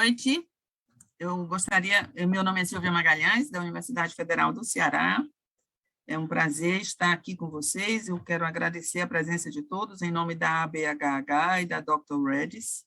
noite. Meu nome é Silvia Magalhães, da Universidade Federal do Ceará. É um prazer estar aqui com vocês. Eu quero agradecer a presença de todos em nome da ABHH e da Dr. Redis.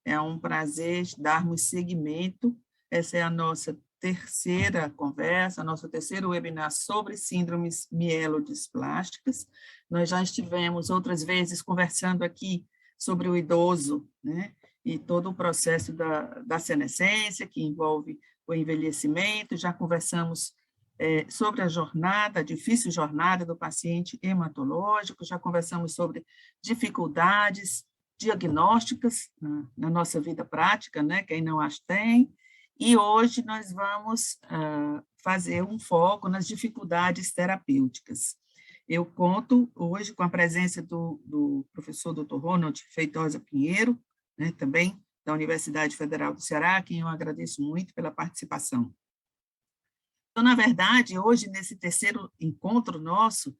É um prazer darmos seguimento. Essa é a nossa terceira conversa, nosso terceiro webinar sobre síndromes mielodisplásticas. Nós já estivemos outras vezes conversando aqui sobre o idoso, né? E todo o processo da senescência, que envolve o envelhecimento. Já conversamos sobre a difícil jornada do paciente hematológico, já conversamos sobre dificuldades diagnósticas na nossa vida prática, né, quem não as tem, e hoje nós vamos fazer um foco nas dificuldades terapêuticas. Eu conto hoje com a presença do professor Dr. Ronald Feitosa Pinheiro, né, também da Universidade Federal do Ceará, a quem eu agradeço muito pela participação. Então, na verdade, hoje, nesse terceiro encontro nosso,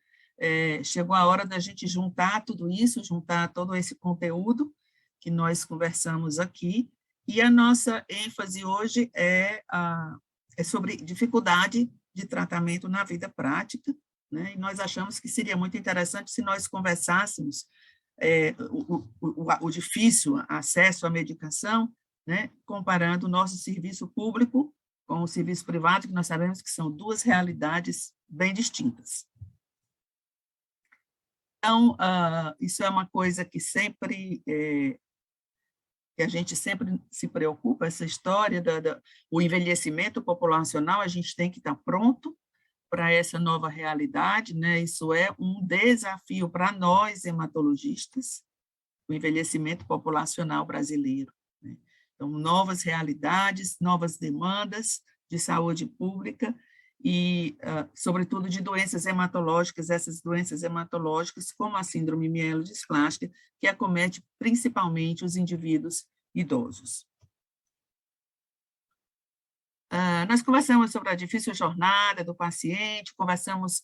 chegou a hora da gente juntar tudo isso, juntar todo esse conteúdo que nós conversamos aqui, e a nossa ênfase hoje é sobre dificuldade de tratamento na vida prática, né? E nós achamos que seria muito interessante se nós conversássemos o difícil acesso à medicação, né, comparando o nosso serviço público com o serviço privado, que nós sabemos que são duas realidades bem distintas. Então, isso é uma coisa que que a gente sempre se preocupa, essa história do envelhecimento populacional, a gente tem que estar pronto para essa nova realidade, né? Isso é um desafio para nós, hematologistas, o envelhecimento populacional brasileiro, né? Então, novas realidades, novas demandas de saúde pública e, sobretudo, de doenças hematológicas, essas doenças hematológicas, como a síndrome mielodisplásica, que acomete principalmente os indivíduos idosos. Nós conversamos sobre a difícil jornada do paciente, conversamos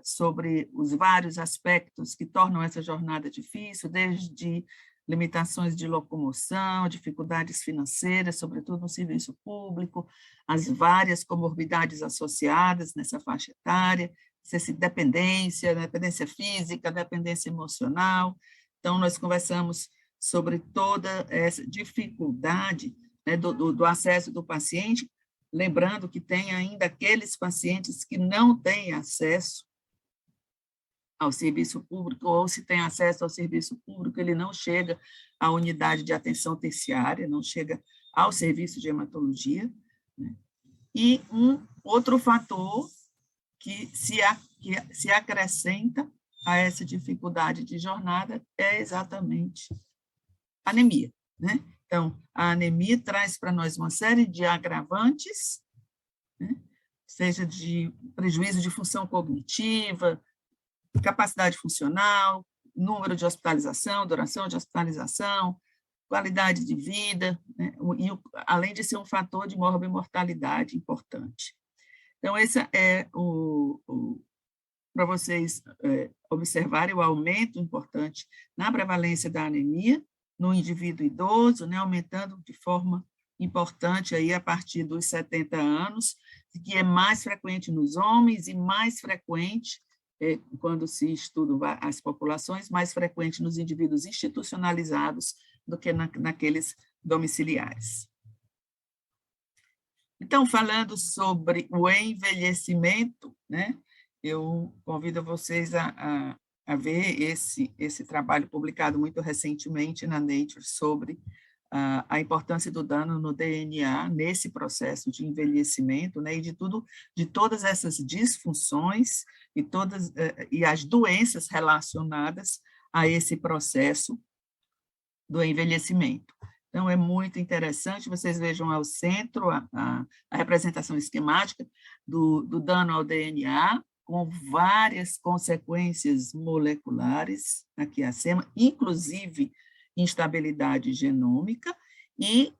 sobre os vários aspectos que tornam essa jornada difícil, desde limitações de locomoção, dificuldades financeiras, sobretudo no serviço público, as várias comorbidades associadas nessa faixa etária, dependência física, dependência emocional. Então, nós conversamos sobre toda essa dificuldade, né, do acesso do paciente, lembrando que tem ainda aqueles pacientes que não têm acesso ao serviço público, ou se tem acesso ao serviço público, ele não chega à unidade de atenção terciária, não chega ao serviço de hematologia, né? E um outro fator que se acrescenta a essa dificuldade de jornada é exatamente a anemia, né? Então, a anemia traz para nós uma série de agravantes, né? Seja de prejuízo de função cognitiva, capacidade funcional, número de hospitalização, duração de hospitalização, qualidade de vida, né? E além de ser um fator de morbimortalidade importante. Então, esse é para vocês observarem o aumento importante na prevalência da anemia no indivíduo idoso, né, aumentando de forma importante aí a partir dos 70 anos, que é mais frequente nos homens e mais frequente, quando se estudam as populações, mais frequente nos indivíduos institucionalizados do que naqueles domiciliares. Então, falando sobre o envelhecimento, né, eu convido vocês a ver esse trabalho publicado muito recentemente na Nature sobre a importância do dano no DNA nesse processo de envelhecimento, né, e de todas essas disfunções e as doenças relacionadas a esse processo do envelhecimento. Então, é muito interessante, vocês vejam ao centro a representação esquemática do dano ao DNA, com várias consequências moleculares aqui acima, inclusive instabilidade genômica, e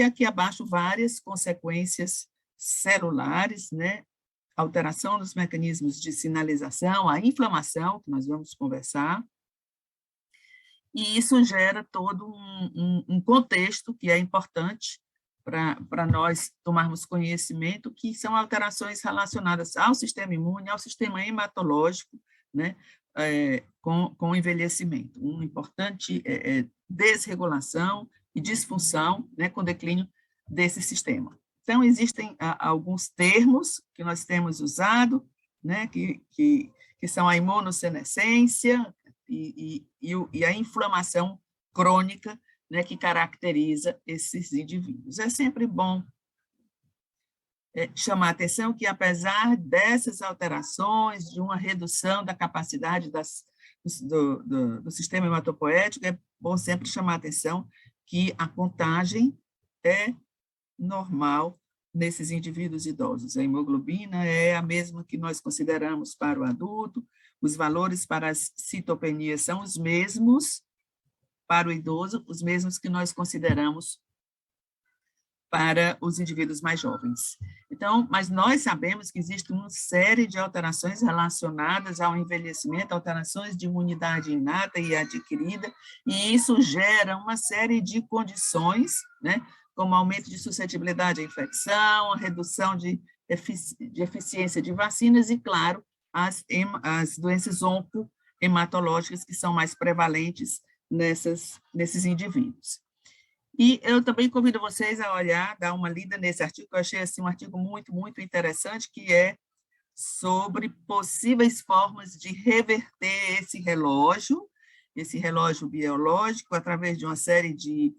aqui abaixo várias consequências celulares, né? Alteração dos mecanismos de sinalização, a inflamação, que nós vamos conversar, e isso gera todo um contexto que é importante para nós tomarmos conhecimento, que são alterações relacionadas ao sistema imune, ao sistema hematológico, né, com o envelhecimento. Uma importante desregulação e disfunção, né, com o declínio desse sistema. Então, existem alguns termos que nós temos usado, né, que são a imunossenescência e a inflamação crônica, né, que caracteriza esses indivíduos. É sempre bom chamar a atenção que, apesar dessas alterações, de uma redução da capacidade do sistema hematopoético, é bom sempre chamar a atenção que a contagem é normal nesses indivíduos idosos. A hemoglobina é a mesma que nós consideramos para o adulto, os valores para as citopenias são os mesmos para o idoso, os mesmos que nós consideramos para os indivíduos mais jovens. Então, mas nós sabemos que existe uma série de alterações relacionadas ao envelhecimento, alterações de imunidade inata e adquirida, e isso gera uma série de condições, né, como aumento de suscetibilidade à infecção, a redução de eficiência de vacinas e, claro, as doenças oncohematológicas que são mais prevalentes nesses indivíduos. E eu também convido vocês a olhar, dar uma lida nesse artigo, eu achei assim, um artigo muito, muito interessante, que é sobre possíveis formas de reverter esse relógio biológico, através de uma série de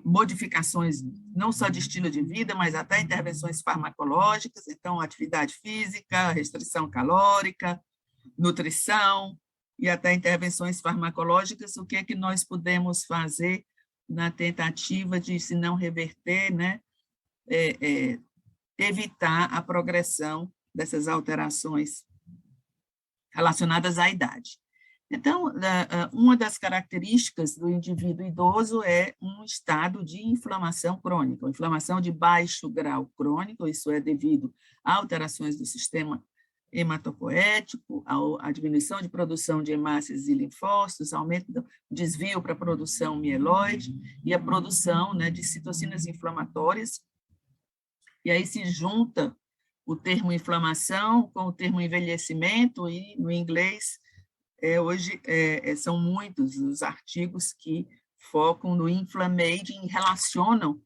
modificações, não só de estilo de vida, mas até intervenções farmacológicas, então, atividade física, restrição calórica, nutrição, e até intervenções farmacológicas, o que é que nós podemos fazer na tentativa de, se não reverter, né, evitar a progressão dessas alterações relacionadas à idade. Então, uma das características do indivíduo idoso é um estado de inflamação crônica, inflamação de baixo grau crônico, isso é devido a alterações do sistema hematopoético, a diminuição de produção de hemácias e linfócitos, aumento do desvio para a produção mieloide e a produção, né, de citocinas inflamatórias. E aí se junta o termo inflamação com o termo envelhecimento, e no inglês, hoje são muitos os artigos que focam no inflammaging e relacionam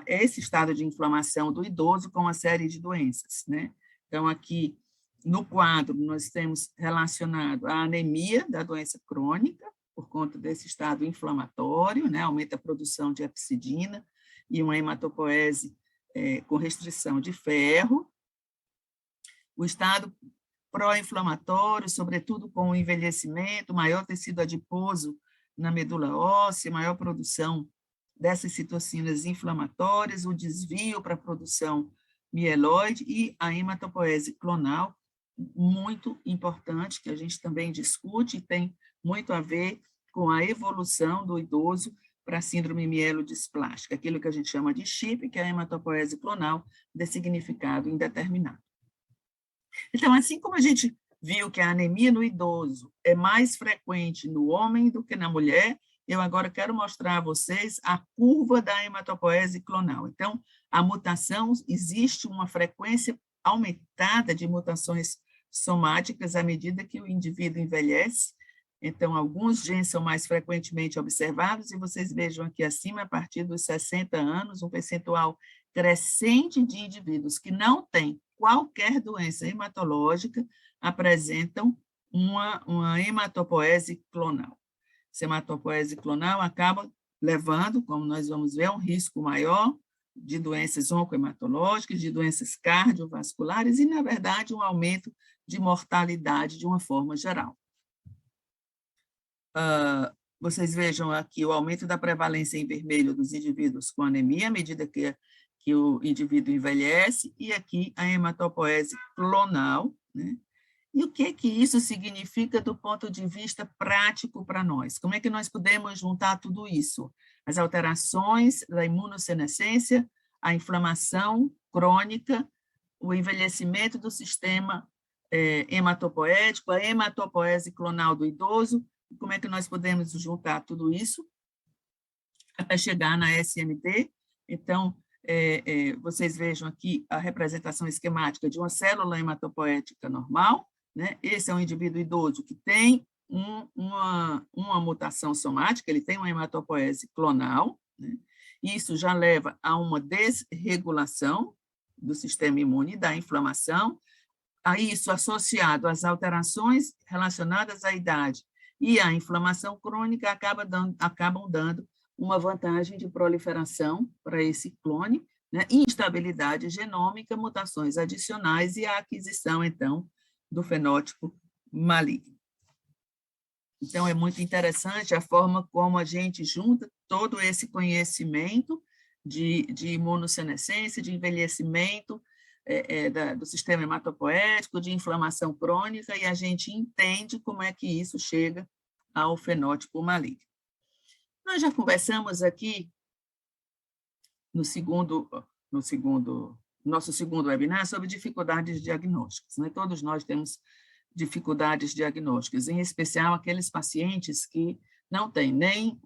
esse estado de inflamação do idoso com uma série de doenças, né? Então, aqui, no quadro, nós temos relacionado a anemia da doença crônica, por conta desse estado inflamatório, né, aumenta a produção de hepcidina e uma hematopoese com restrição de ferro. O estado pró-inflamatório, sobretudo com o envelhecimento, maior tecido adiposo na medula óssea, maior produção dessas citocinas inflamatórias, o desvio para a produção mieloide e a hematopoese clonal, muito importante, que a gente também discute, e tem muito a ver com a evolução do idoso para a síndrome mielodisplásica, aquilo que a gente chama de CHIP, que é a hematopoese clonal de significado indeterminado. Então, assim como a gente viu que a anemia no idoso é mais frequente no homem do que na mulher, eu agora quero mostrar a vocês a curva da hematopoese clonal. Então, a mutação, existe uma frequência aumentada de mutações somáticas à medida que o indivíduo envelhece. Então, alguns genes são mais frequentemente observados, e vocês vejam aqui acima, a partir dos 60 anos, um percentual crescente de indivíduos que não têm qualquer doença hematológica apresentam uma hematopoese clonal. Essa hematopoese clonal acaba levando, como nós vamos ver, um risco maior de doenças oncohematológicas, de doenças cardiovasculares e, na verdade, um aumento de mortalidade de uma forma geral. Vocês vejam aqui o aumento da prevalência em vermelho dos indivíduos com anemia, à medida que o indivíduo envelhece, e aqui a hematopoese clonal, né? E o que isso significa do ponto de vista prático para nós? Como é que nós podemos juntar tudo isso? As alterações da imunossenescência, a inflamação crônica, o envelhecimento do sistema hematopoético, a hematopoese clonal do idoso. Como é que nós podemos juntar tudo isso? até chegar na SMD. Então, vocês vejam aqui a representação esquemática de uma célula hematopoética normal, né? Esse é um indivíduo idoso que tem uma mutação somática, ele tem uma hematopoese clonal, né? Isso já leva a uma desregulação do sistema imune, da inflamação, a isso associado às alterações relacionadas à idade e à inflamação crônica, acabam dando uma vantagem de proliferação para esse clone, né? Instabilidade genômica, mutações adicionais e a aquisição, então, do fenótipo maligno. Então, é muito interessante a forma como a gente junta todo esse conhecimento de imunossenescência, de envelhecimento do sistema hematopoético, de inflamação crônica, e a gente entende como é que isso chega ao fenótipo maligno. Nós já conversamos aqui no nosso segundo webinar sobre dificuldades diagnósticas, né? Todos nós temos dificuldades diagnósticas, em especial aqueles pacientes que não têm nem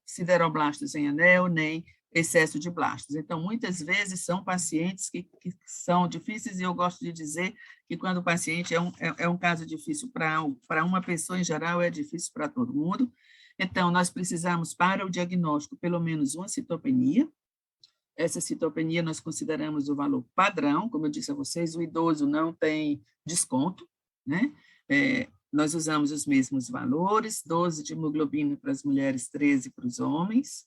sideroblastos em anel, nem excesso de blastos. Então, muitas vezes são pacientes que são difíceis, e eu gosto de dizer que quando o paciente é um caso difícil para uma pessoa em geral, é difícil para todo mundo. Então, nós precisamos, para o diagnóstico, pelo menos uma citopenia. Essa citopenia nós consideramos o valor padrão, como eu disse a vocês, o idoso não tem desconto, né? Nós usamos os mesmos valores, 12 de hemoglobina para as mulheres, 13 para os homens.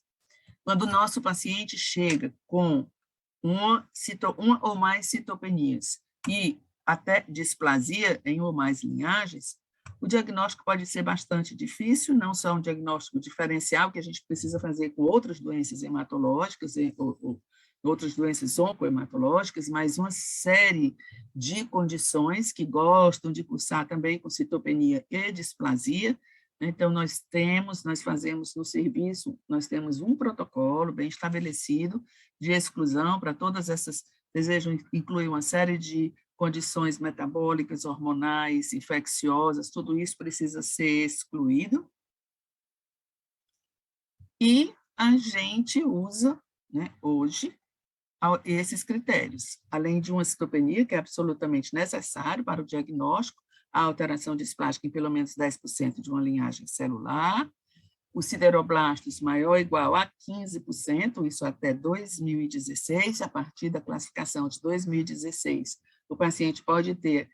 Quando o nosso paciente chega com uma ou mais citopenias e até displasia em uma ou mais linhagens, o diagnóstico pode ser bastante difícil, não só um diagnóstico diferencial, que a gente precisa fazer com outras doenças hematológicas, ou outras doenças oncohematológicas, mas uma série de condições que gostam de cursar também com citopenia e displasia. Então, nós fazemos no serviço, nós temos um protocolo bem estabelecido de exclusão para todas essas, desejam incluir uma série de condições metabólicas, hormonais, infecciosas, tudo isso precisa ser excluído. E a gente usa, né, hoje, esses critérios, além de uma citopenia, que é absolutamente necessário para o diagnóstico, a alteração displástica em pelo menos 10% de uma linhagem celular, os sideroblastos maior ou igual a 15%, isso até 2016, a partir da classificação de 2016, o paciente pode ter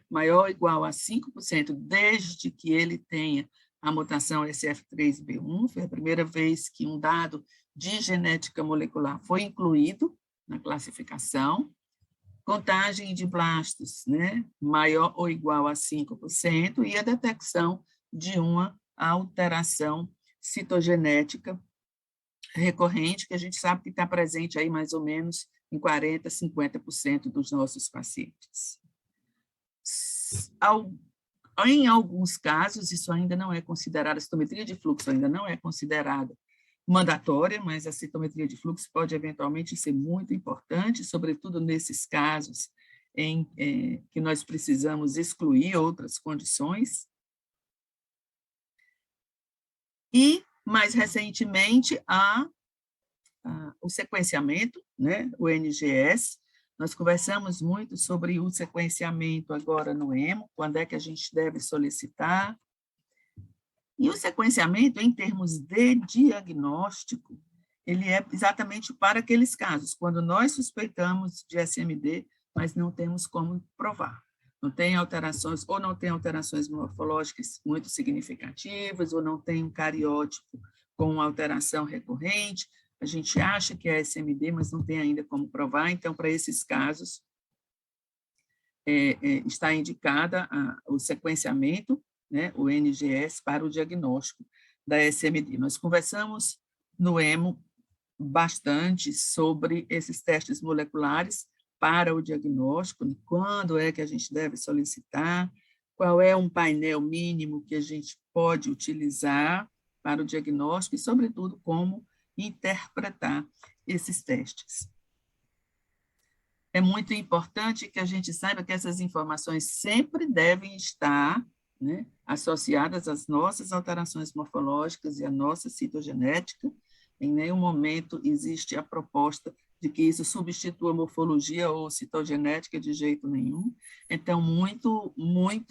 maior ou igual a 5%, desde que ele tenha a mutação SF3B1, foi a primeira vez que um dado de genética molecular foi incluído na classificação. Contagem de blastos, né, maior ou igual a 5%, e a detecção de uma alteração citogenética recorrente, que a gente sabe que está presente aí mais ou menos em 40%, 50% dos nossos pacientes. Em alguns casos, isso ainda não é considerado, a citometria de fluxo ainda não é considerada mandatória, mas a citometria de fluxo pode eventualmente ser muito importante, sobretudo nesses casos em que nós precisamos excluir outras condições. E, mais recentemente, o sequenciamento, né, o NGS. Nós conversamos muito sobre o sequenciamento agora no EMO, quando é que a gente deve solicitar. E o sequenciamento, em termos de diagnóstico, ele é exatamente para aqueles casos, quando nós suspeitamos de SMD, mas não temos como provar. Não tem alterações, ou não tem alterações morfológicas muito significativas, ou não tem um cariótipo com alteração recorrente. A gente acha que é SMD, mas não tem ainda como provar. Então, para esses casos, está indicada o sequenciamento, né, o NGS, para o diagnóstico da SMD. Nós conversamos no EMO bastante sobre esses testes moleculares para o diagnóstico, quando é que a gente deve solicitar, qual é um painel mínimo que a gente pode utilizar para o diagnóstico e, sobretudo, como interpretar esses testes. É muito importante que a gente saiba que essas informações sempre devem estar, né, associadas às nossas alterações morfológicas e à nossa citogenética, Em nenhum momento existe a proposta de que isso substitua a morfologia ou citogenética de jeito nenhum. Então, muito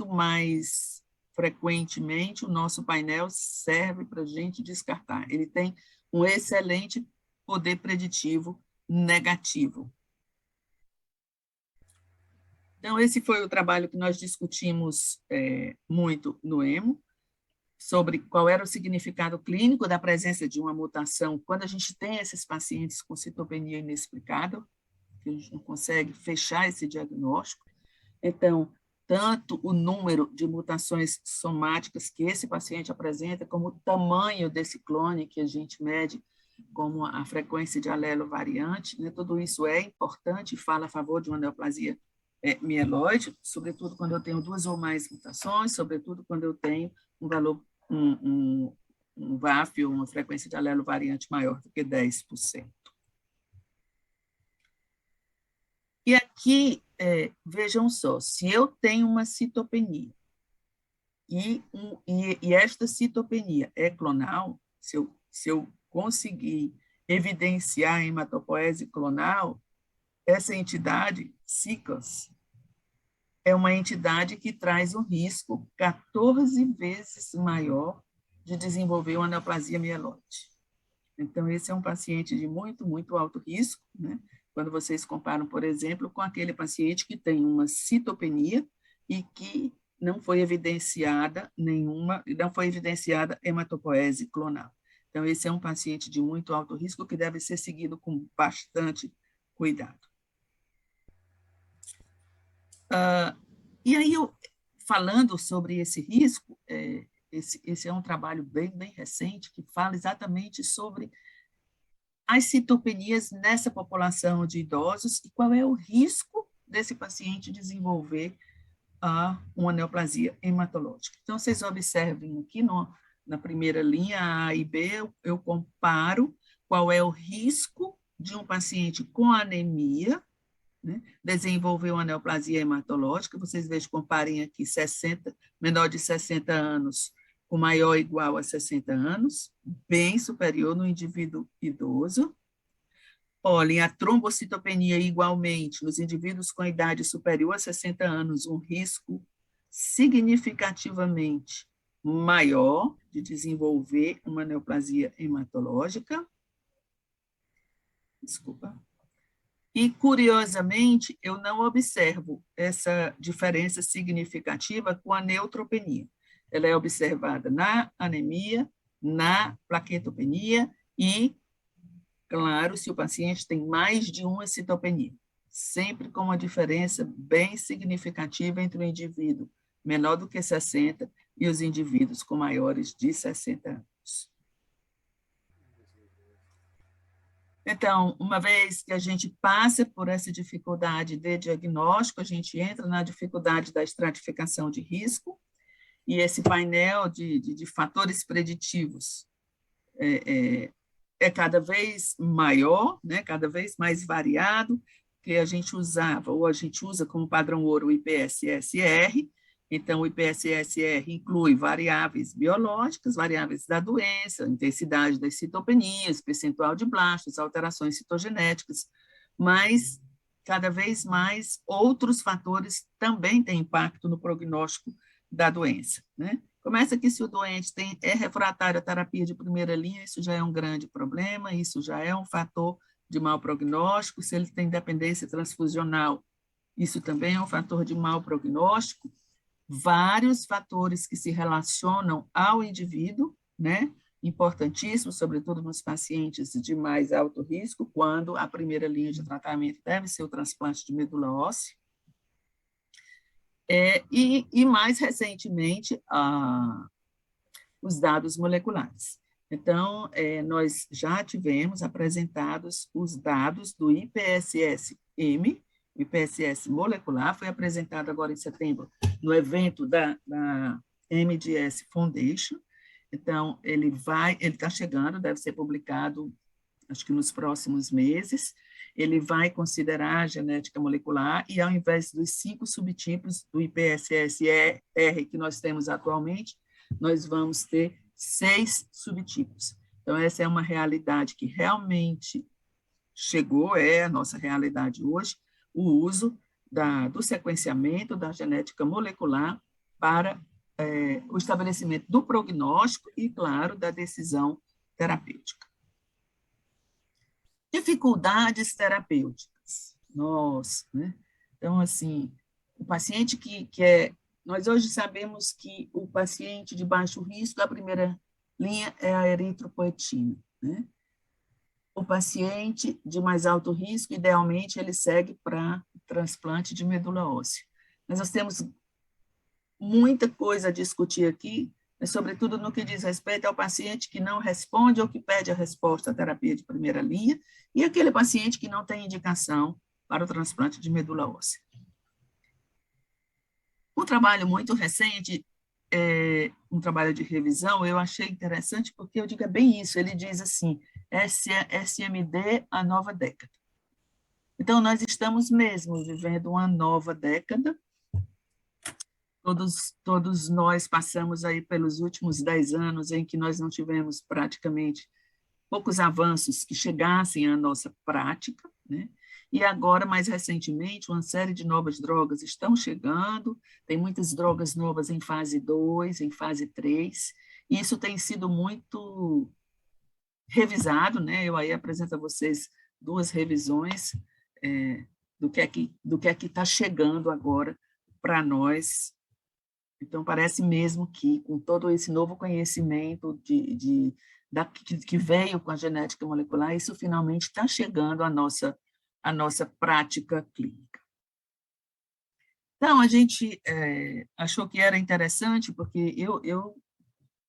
mais frequentemente, o nosso painel serve para a gente descartar. Ele tem um excelente poder preditivo negativo. Então, esse foi o trabalho que nós discutimos muito no EMO, sobre qual era o significado clínico da presença de uma mutação quando a gente tem esses pacientes com citopenia inexplicável, que a gente não consegue fechar esse diagnóstico. Então, tanto o número de mutações somáticas que esse paciente apresenta, como o tamanho desse clone que a gente mede, como a frequência de alelo variante, né? Tudo isso é importante e fala a favor de uma neoplasia mieloide, sobretudo quando eu tenho 2 ou mais mutações, sobretudo quando eu tenho um valor, um VAF, uma frequência de alelo variante maior do que 10%. E aqui, vejam só, se eu tenho uma citopenia e esta citopenia é clonal, se eu conseguir evidenciar a hematopoese clonal, essa entidade, CICAS, é uma entidade que traz um risco 14 vezes maior de desenvolver uma neoplasia mieloide. Então, esse é um paciente de muito alto risco, né? Quando vocês comparam, por exemplo, com aquele paciente que tem uma citopenia e que não foi evidenciada hematopoese clonal. Então, esse é um paciente de muito alto risco que deve ser seguido com bastante cuidado. E aí, falando sobre esse risco, esse é um trabalho bem recente que fala exatamente sobre as citopenias nessa população de idosos e qual é o risco desse paciente desenvolver uma neoplasia hematológica. Então, vocês observem aqui na primeira linha, A e B, eu comparo qual é o risco de um paciente com anemia, né, desenvolver uma neoplasia hematológica. Vocês vejam, comparem aqui menor de 60 anos com maior ou igual a 60 anos, bem superior no indivíduo idoso. Olhem, a trombocitopenia igualmente, nos indivíduos com idade superior a 60 anos, um risco significativamente maior de desenvolver uma neoplasia hematológica. Desculpa. E, curiosamente, eu não observo essa diferença significativa com a neutropenia. Ela é observada na anemia, na plaquetopenia e, claro, se o paciente tem mais de uma citopenia, sempre com uma diferença bem significativa entre o indivíduo menor do que 60 e os indivíduos com maiores de 60 anos. Então, uma vez que a gente passa por essa dificuldade de diagnóstico, a gente entra na dificuldade da estratificação de risco, e esse painel de fatores preditivos é cada vez maior, né, cada vez mais variado, que a gente usava, ou a gente usa como padrão ouro o IPSS-R. Então, o IPSS-R inclui variáveis biológicas, variáveis da doença, intensidade das citopenias, percentual de blastos, alterações citogenéticas, mas, cada vez mais, outros fatores também têm impacto no prognóstico da doença, né? Começa que se o doente é refratário à terapia de primeira linha, isso já é um grande problema, isso já é um fator de mau prognóstico. Se ele tem dependência transfusional, isso também é um fator de mau prognóstico. Vários fatores que se relacionam ao indivíduo, né? Importantíssimo, sobretudo nos pacientes de mais alto risco, quando a primeira linha de tratamento deve ser o transplante de medula óssea. E mais recentemente, os dados moleculares. Então, nós já tivemos apresentados os dados do IPSS-M, o IPSS molecular, foi apresentado agora em setembro no evento da MDS Foundation. Então, ele está chegando, deve ser publicado, acho que nos próximos meses. Ele vai considerar a genética molecular e, ao invés dos 5 subtipos do IPSS-R que nós temos atualmente, nós vamos ter 6 subtipos. Então, essa é uma realidade que realmente chegou, é a nossa realidade hoje, o uso do sequenciamento da genética molecular para o estabelecimento do prognóstico e, claro, da decisão terapêutica. Dificuldades terapêuticas. Nossa, né? Então, assim, o paciente que é... Nós hoje sabemos que o paciente de baixo risco, a primeira linha é a eritropoetina, né? O paciente de mais alto risco, idealmente, ele segue para transplante de medula óssea. Mas nós temos muita coisa a discutir aqui, mas sobretudo no que diz respeito ao paciente que não responde ou que pede a resposta à terapia de primeira linha, e aquele paciente que não tem indicação para o transplante de medula óssea. Um trabalho muito recente, um trabalho de revisão, eu achei interessante porque eu digo, é bem isso, ele diz assim, SMD, a nova década. Então, nós estamos mesmo vivendo uma nova década. Todos nós passamos aí pelos últimos 10 anos em que nós não tivemos praticamente poucos avanços que chegassem à nossa prática, né? E agora, mais recentemente, uma série de novas drogas estão chegando, tem muitas drogas novas em fase 2, em fase 3, e isso tem sido muito revisado, né? Eu aí apresento a vocês 2 revisões do que é que está chegando agora para nós. Então, parece mesmo que, com todo esse novo conhecimento que veio com a genética molecular, isso finalmente está chegando à nossa prática clínica. Então, a gente achou que era interessante, porque eu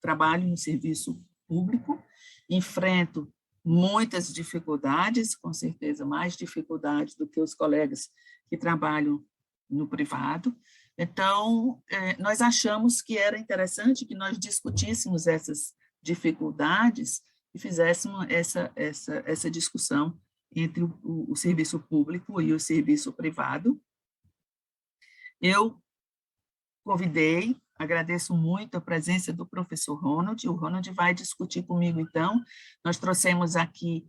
trabalho no serviço público, enfrento muitas dificuldades, com certeza mais dificuldades do que os colegas que trabalham no privado. Então, nós achamos que era interessante que nós discutíssemos essas dificuldades e fizéssemos essa discussão entre o serviço público e o serviço privado. Eu convidei, agradeço muito a presença do professor Ronald, o Ronald vai discutir comigo, então, nós trouxemos aqui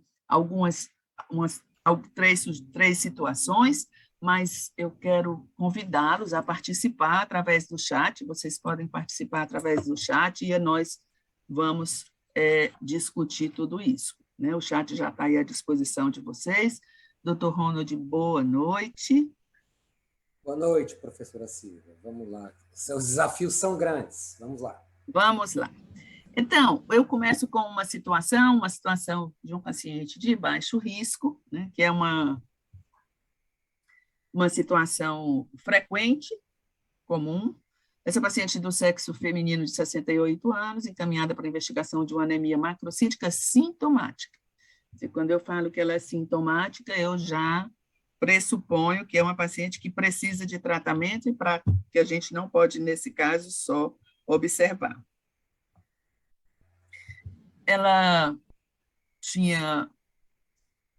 três situações, mas eu quero convidá-los a participar através do chat, vocês podem participar através do chat e nós vamos discutir tudo isso, né? O chat já está aí à disposição de vocês. Doutor Ronald, boa noite. Boa noite, professora Silvia. Vamos lá. Seus desafios são grandes. Vamos lá. Vamos lá. Então, eu começo com uma situação de um paciente de baixo risco, né, que é uma situação frequente, comum. Essa paciente do sexo feminino de 68 anos, encaminhada para investigação de uma anemia macrocítica sintomática. E quando eu falo que ela é sintomática, eu já pressuponho que é uma paciente que precisa de tratamento e para que a gente não pode, nesse caso, só observar. Ela tinha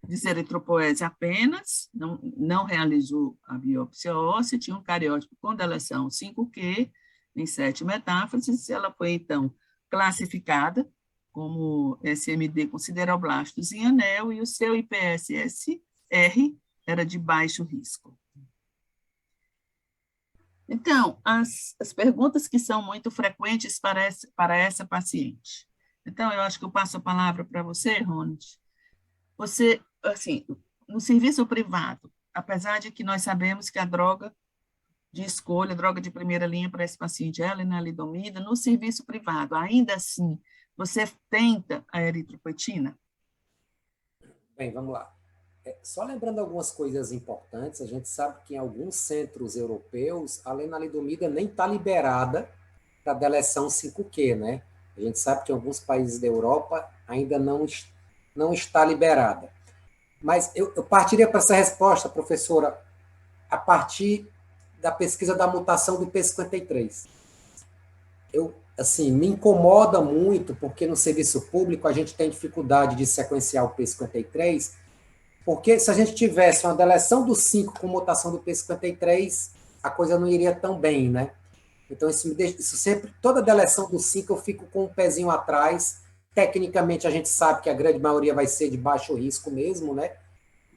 deseritropoese apenas, não realizou a biópsia óssea, tinha um cariótipo com deleção 5Q em 7 metáfases, ela foi, então, classificada como SMD com sideroblastos em anel e o seu IPSS-R era de baixo risco. Então, as perguntas que são muito frequentes para essa paciente. Então, eu acho que eu passo a palavra para você, Ronald. Você, assim, no serviço privado, apesar de que nós sabemos que a droga de escolha, droga de primeira linha para esse paciente é a lenalidomida, no serviço privado, ainda assim, você tenta a eritropoetina? Bem, vamos lá. Só lembrando algumas coisas importantes, a gente sabe que em alguns centros europeus a lenalidomida nem está liberada para deleção 5Q, né? A gente sabe que em alguns países da Europa ainda não está liberada. Mas eu partiria para essa resposta, professora, a partir da pesquisa da mutação do P53. Assim, me incomoda muito, porque no serviço público a gente tem dificuldade de sequenciar o P53, porque se a gente tivesse uma deleção do 5 com mutação do P53, a coisa não iria tão bem, né? Então, isso sempre, toda deleção do 5 eu fico com um pezinho atrás, tecnicamente a gente sabe que a grande maioria vai ser de baixo risco mesmo, né?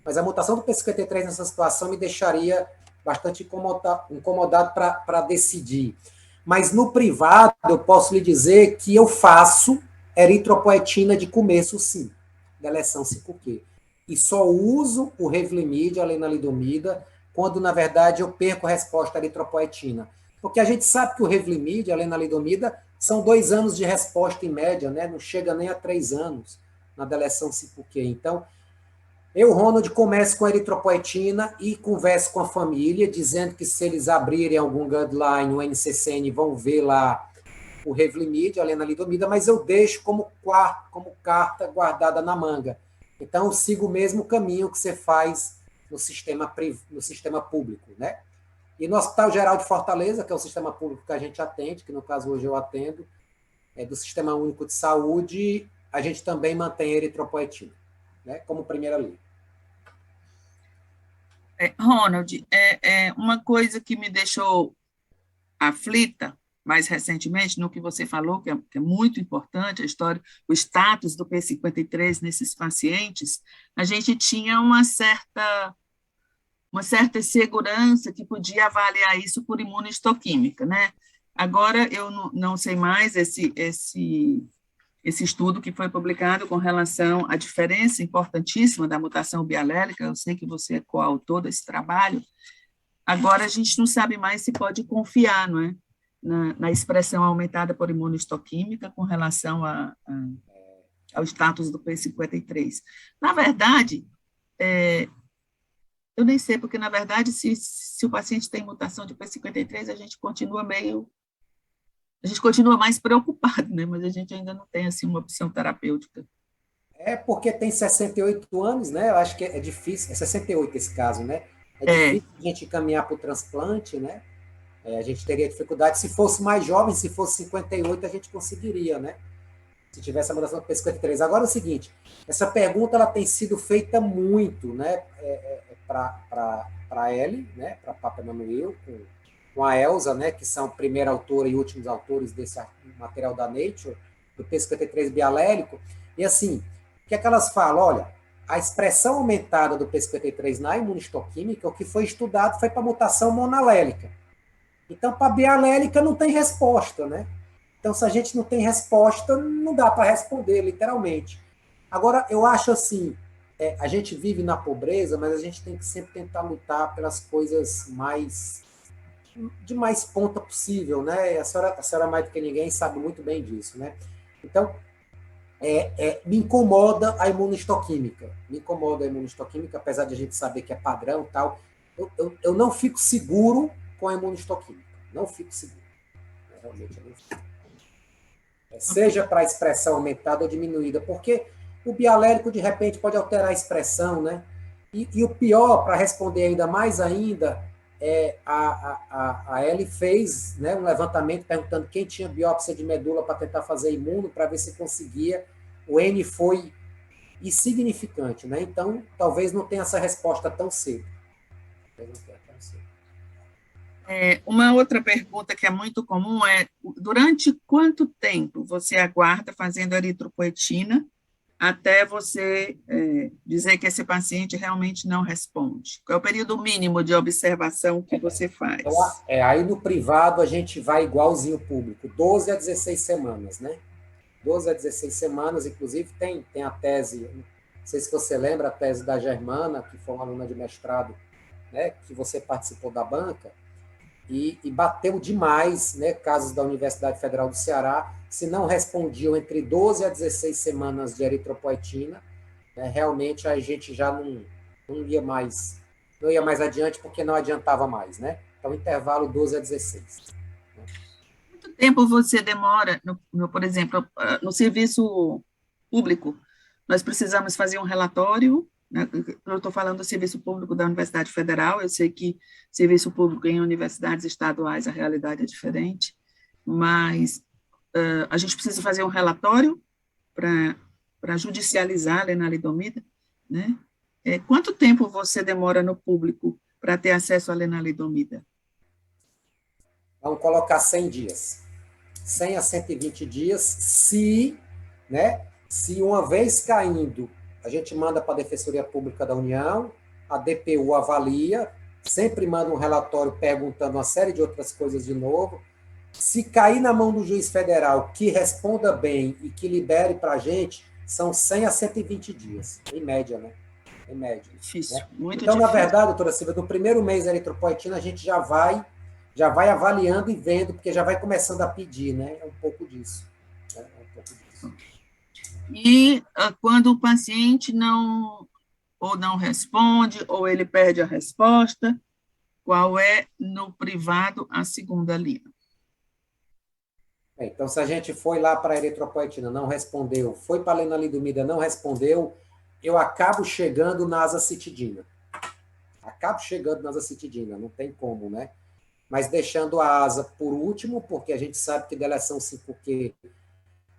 Mas a mutação do P53 nessa situação me deixaria bastante incomodado para decidir. Mas no privado, eu posso lhe dizer que eu faço eritropoetina de começo, sim, deleção 5Q. E só uso o Revlimid, a lenalidomida, quando, na verdade, eu perco a resposta à eritropoetina. Porque a gente sabe que o Revlimid, a lenalidomida, são 2 anos de resposta em média, né? Não chega nem a 3 anos na deleção 5Q. Então, eu, Ronald, começo com a eritropoetina e converso com a família, dizendo que se eles abrirem algum guideline, o NCCN, vão ver lá o Revlimid, a lenalidomida, mas eu deixo como carta guardada na manga. Então, eu sigo o mesmo caminho que você faz no sistema público, né? E no Hospital Geral de Fortaleza, que é o sistema público que a gente atende, que no caso hoje eu atendo, do Sistema Único de Saúde, a gente também mantém a eritropoetina, né, como primeira linha. Ronald, uma coisa que me deixou aflita mais recentemente, no que você falou, que é muito importante, a história, o status do P53 nesses pacientes, a gente tinha uma certa segurança que podia avaliar isso por imunohistoquímica, né? Agora, eu não sei mais esse estudo que foi publicado com relação à diferença importantíssima da mutação bialélica, eu sei que você é coautor desse trabalho, agora a gente não sabe mais se pode confiar, não é? Na expressão aumentada por imunohistoquímica com relação ao status do P53. Na verdade, eu nem sei, porque, na verdade, se o paciente tem mutação de P53, a gente continua mais preocupado, né? Mas a gente ainda não tem, assim, uma opção terapêutica. Porque tem 68 anos, né? Eu acho que é difícil, é 68 esse caso, né? É difícil a gente caminhar para o transplante, né? A gente teria dificuldade. Se fosse mais jovem, se fosse 58, a gente conseguiria, né? Se tivesse a mutação do P53. Agora é o seguinte, essa pergunta ela tem sido feita muito, né? Para a Ellie, né? Para a Papa Emanuel, com a Elsa, né? Que são primeira autora e últimos autores desse material da Nature, do P53 bialélico. E assim, o que é que elas falam? Olha, a expressão aumentada do P53 na imunistoquímica, o que foi estudado foi para mutação monalélica. Então, para bialélica não tem resposta, né? Então, se a gente não tem resposta, não dá para responder, literalmente. Agora, eu acho assim, a gente vive na pobreza, mas a gente tem que sempre tentar lutar pelas coisas de mais ponta possível, né? A senhora mais do que ninguém sabe muito bem disso, né? Então, me incomoda a imunohistoquímica. Me incomoda a imunohistoquímica, apesar de a gente saber que é padrão e tal. Eu não fico seguro com a imunohistoquímica. Não fico seguro. Realmente eu não fico. Seja para a expressão aumentada ou diminuída, porque o bialérico, de repente, pode alterar a expressão, né? E o pior, para responder ainda mais ainda, a Ellie fez, né, um levantamento perguntando quem tinha biópsia de medula para tentar fazer imuno, para ver se conseguia. O N foi insignificante, né? Então, talvez não tenha essa resposta tão cedo. Uma outra pergunta que é muito comum é: durante quanto tempo você aguarda fazendo eritropoetina até você dizer que esse paciente realmente não responde? Qual é o período mínimo de observação que você faz? Então, aí no privado a gente vai igualzinho o público, 12 a 16 semanas, né? 12 a 16 semanas, inclusive tem a tese, não sei se você lembra, a tese da Germana, que foi uma aluna de mestrado, né, que você participou da banca, e bateu demais, né, casos da Universidade Federal do Ceará, se não respondiam entre 12 a 16 semanas de eritropoetina, né, realmente a gente já não ia mais adiante, porque não adiantava mais, né? Então, intervalo 12 a 16. Quanto tempo você demora, por exemplo, no serviço público? Nós precisamos fazer um relatório, né? Eu estou falando do serviço público da Universidade Federal, eu sei que serviço público em universidades estaduais a realidade é diferente, mas a gente precisa fazer um relatório para judicializar a lenalidomida, né? Quanto tempo você demora no público para ter acesso à lenalidomida? Vamos colocar 100 dias. 100 a 120 dias, se né? Se uma vez caindo, a gente manda para a Defensoria Pública da União, a DPU avalia, sempre manda um relatório perguntando uma série de outras coisas de novo. Se cair na mão do juiz federal que responda bem e que libere para a gente, são 100 a 120 dias, em média, né? Em média. Difícil, Né? muito então, difícil. na verdade, doutora Silvia, no primeiro mês da eritropoetina, a gente já vai avaliando e vendo, porque já vai começando a pedir, né? É um pouco disso. Né? É um pouco disso. E quando o paciente não responde, ou ele perde a resposta, qual é, no privado, a segunda linha? Então, se a gente foi lá para a eritropoetina, não respondeu, foi para a lenalidomida, não respondeu, eu acabo chegando na azacitidina. Não tem como, né? Mas deixando a asa por último, porque a gente sabe que deleção 5Q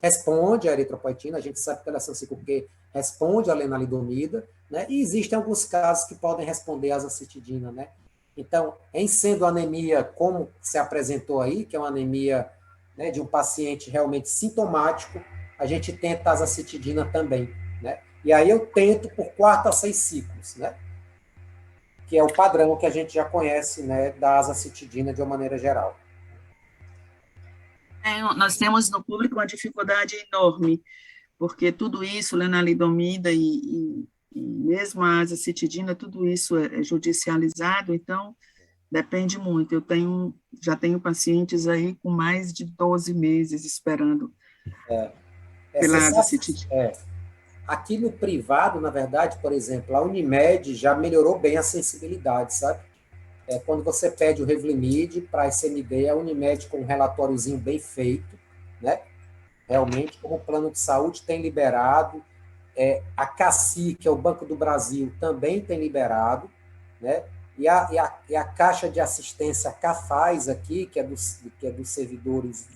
responde à eritropoetina, a gente sabe que deleção 5Q responde à lenalidomida, né? E existem alguns casos que podem responder à azacitidina, né? Então, em sendo anemia, como se apresentou aí, que é uma anemia, né, de um paciente realmente sintomático, a gente tenta a azacitidina também, né? E aí eu tento por 4 a 6 ciclos, né? Que é o padrão que a gente já conhece, né, da azacitidina de uma maneira geral. Nós temos no público uma dificuldade enorme, porque tudo isso, lenalidomida e mesmo a azacitidina, tudo isso é judicializado, então depende muito. Já tenho pacientes aí com mais de 12 meses esperando Você pela sabe, azacitidina. aqui no privado, na verdade, por exemplo, a Unimed já melhorou bem a sensibilidade, sabe? Quando você pede o Revlimid para SMD, a Unimed com um relatóriozinho bem feito, né? Realmente, como o plano de saúde tem liberado, a CACI, que é o Banco do Brasil, também tem liberado, né? E a Caixa de Assistência CAFAS aqui, que é dos servidores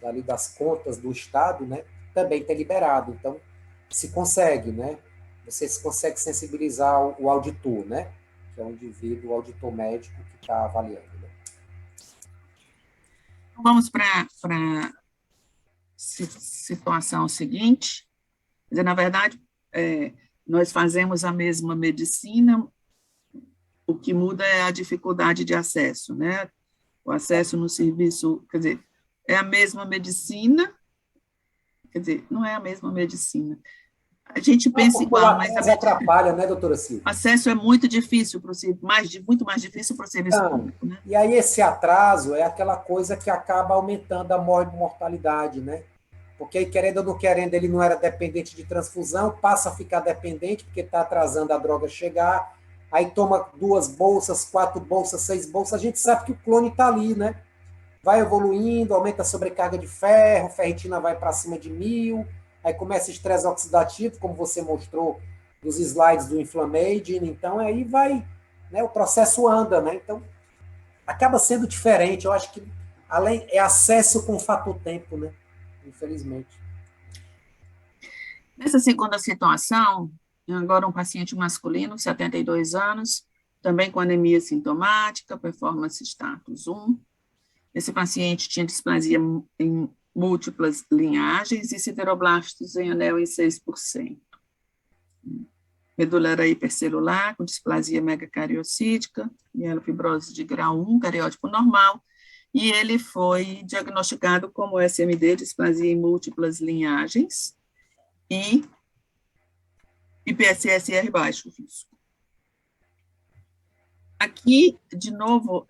ali das contas do Estado, né? Também tem liberado. Então, se consegue, né? Você consegue sensibilizar o auditor, né? Que é o indivíduo, o auditor médico que está avaliando. Né? Vamos para a situação seguinte. Na verdade, nós fazemos a mesma medicina, o que muda é a dificuldade de acesso, né? O acesso no serviço, quer dizer, é a mesma medicina, quer dizer, não é a mesma medicina. A gente pensa Porque o igual, mas atraso atrapalha, né, doutora o Silvia? acesso é muito difícil para muito mais difícil para o serviço Então, público, né? e aí esse atraso é aquela coisa que acaba aumentando a mortalidade, né? Porque aí, querendo ou não querendo, ele não era dependente de transfusão, passa a ficar dependente porque está atrasando a droga chegar, aí toma 2 bolsas, 4 bolsas, 6 bolsas, a gente sabe que o clone está ali, né? Vai evoluindo, aumenta a sobrecarga de ferro, ferritina vai para cima de 1000, aí começa estresse oxidativo, como você mostrou nos slides do Inflammaging, então aí vai, né, o processo anda, né? Então, acaba sendo diferente, eu acho que além é acesso com o fator tempo, né? Infelizmente. Nessa segunda situação, agora um paciente masculino, 72 anos, também com anemia sintomática, performance status 1. Esse paciente tinha displasia em múltiplas linhagens e sideroblastos em anel em 6%. Medular hipercelular, com displasia megacariocítica, mielofibrose de grau 1, cariótipo normal, e ele foi diagnosticado como SMD, displasia em múltiplas linhagens, e IPSS-R baixo risco. Aqui, de novo,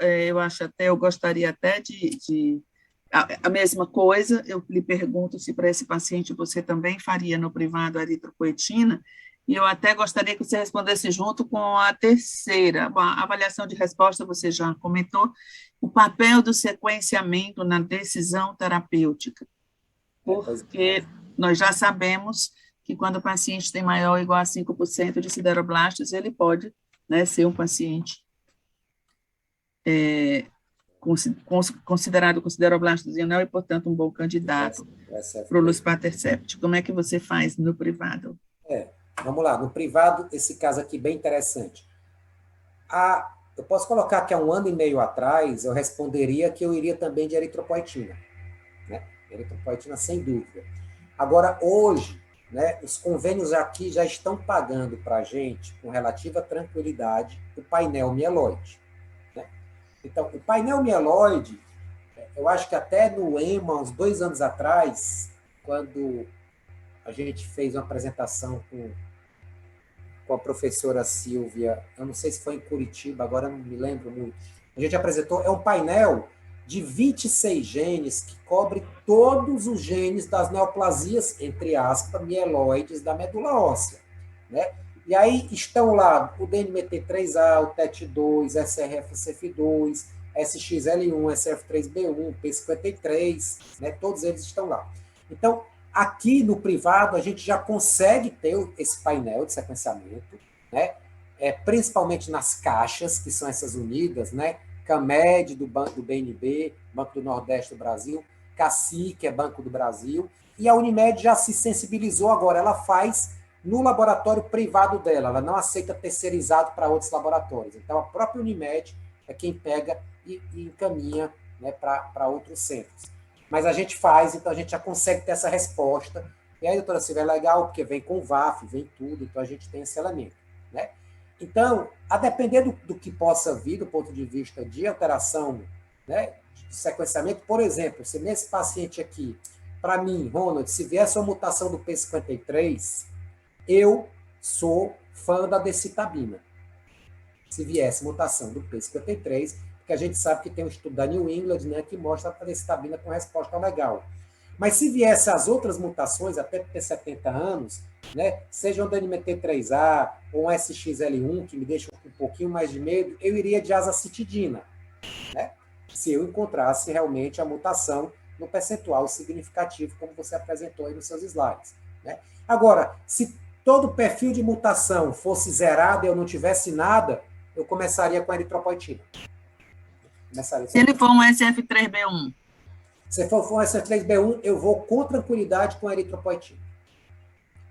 eu gostaria até de a mesma coisa, eu lhe pergunto se para esse paciente você também faria no privado a eritropoetina, e eu até gostaria que você respondesse junto com a terceira. Bom, a avaliação de resposta você já comentou, o papel do sequenciamento na decisão terapêutica, porque nós já sabemos que quando o paciente tem maior ou igual a 5% de sideroblastos, ele pode, né, ser um paciente considerado com sideroblastos renal e, portanto, um bom candidato para o luspatercept. Como é que você faz no privado? Vamos lá, no privado, esse caso aqui bem interessante. Eu posso colocar que há 1 ano e meio atrás, eu responderia que eu iria também de eritropoetina. Né? Eritropoetina, sem dúvida. Agora, hoje, né, os convênios aqui já estão pagando para a gente, com relativa tranquilidade, o painel mieloide. Né? Então, o painel mieloide, eu acho que até no EMA, uns 2 anos atrás, quando a gente fez uma apresentação com a professora Silvia, eu não sei se foi em Curitiba, agora não me lembro muito. A gente apresentou, é um painel de 26 genes que cobre todos os genes das neoplasias, entre aspas, mieloides da medula óssea. Né? E aí estão lá o DNMT3A, o TET2, SRF-CF2, SXL1, SF3B1, P53, né? Todos eles estão lá. Então, aqui no privado, a gente já consegue ter esse painel de sequenciamento, né? Principalmente nas caixas, que são essas unidas, né? CAMED, do BNB, Banco do Nordeste do Brasil, CACI, que é Banco do Brasil, e a Unimed já se sensibilizou agora, ela faz no laboratório privado dela, ela não aceita terceirizado para outros laboratórios. Então, a própria Unimed é quem pega e encaminha, né, para outros centros. Mas a gente faz, então a gente já consegue ter essa resposta. E aí, doutora Silvia, é legal, porque vem com VAF, vem tudo, então a gente tem esse elemento. Né? Então, a depender do que possa vir, do ponto de vista de alteração, né, de sequenciamento, por exemplo, se nesse paciente aqui, para mim, Ronald, se viesse uma mutação do P53, eu sou fã da decitabina. Se viesse mutação do P53, porque a gente sabe que tem um estudo da New England, né, que mostra a decitabina com resposta legal. Mas se viesse as outras mutações, até ter 70 anos, né, seja um DNMT3A ou um SXL1, que me deixa um pouquinho mais de medo, eu iria de azacitidina, né, se eu encontrasse realmente a mutação no percentual significativo, como você apresentou aí nos seus slides. Né? Agora, se todo o perfil de mutação fosse zerado e eu não tivesse nada, eu começaria com a eritropoetina. Se ele for um SF3B1? Se for um SF3B1, eu vou com tranquilidade com a eritropoetina.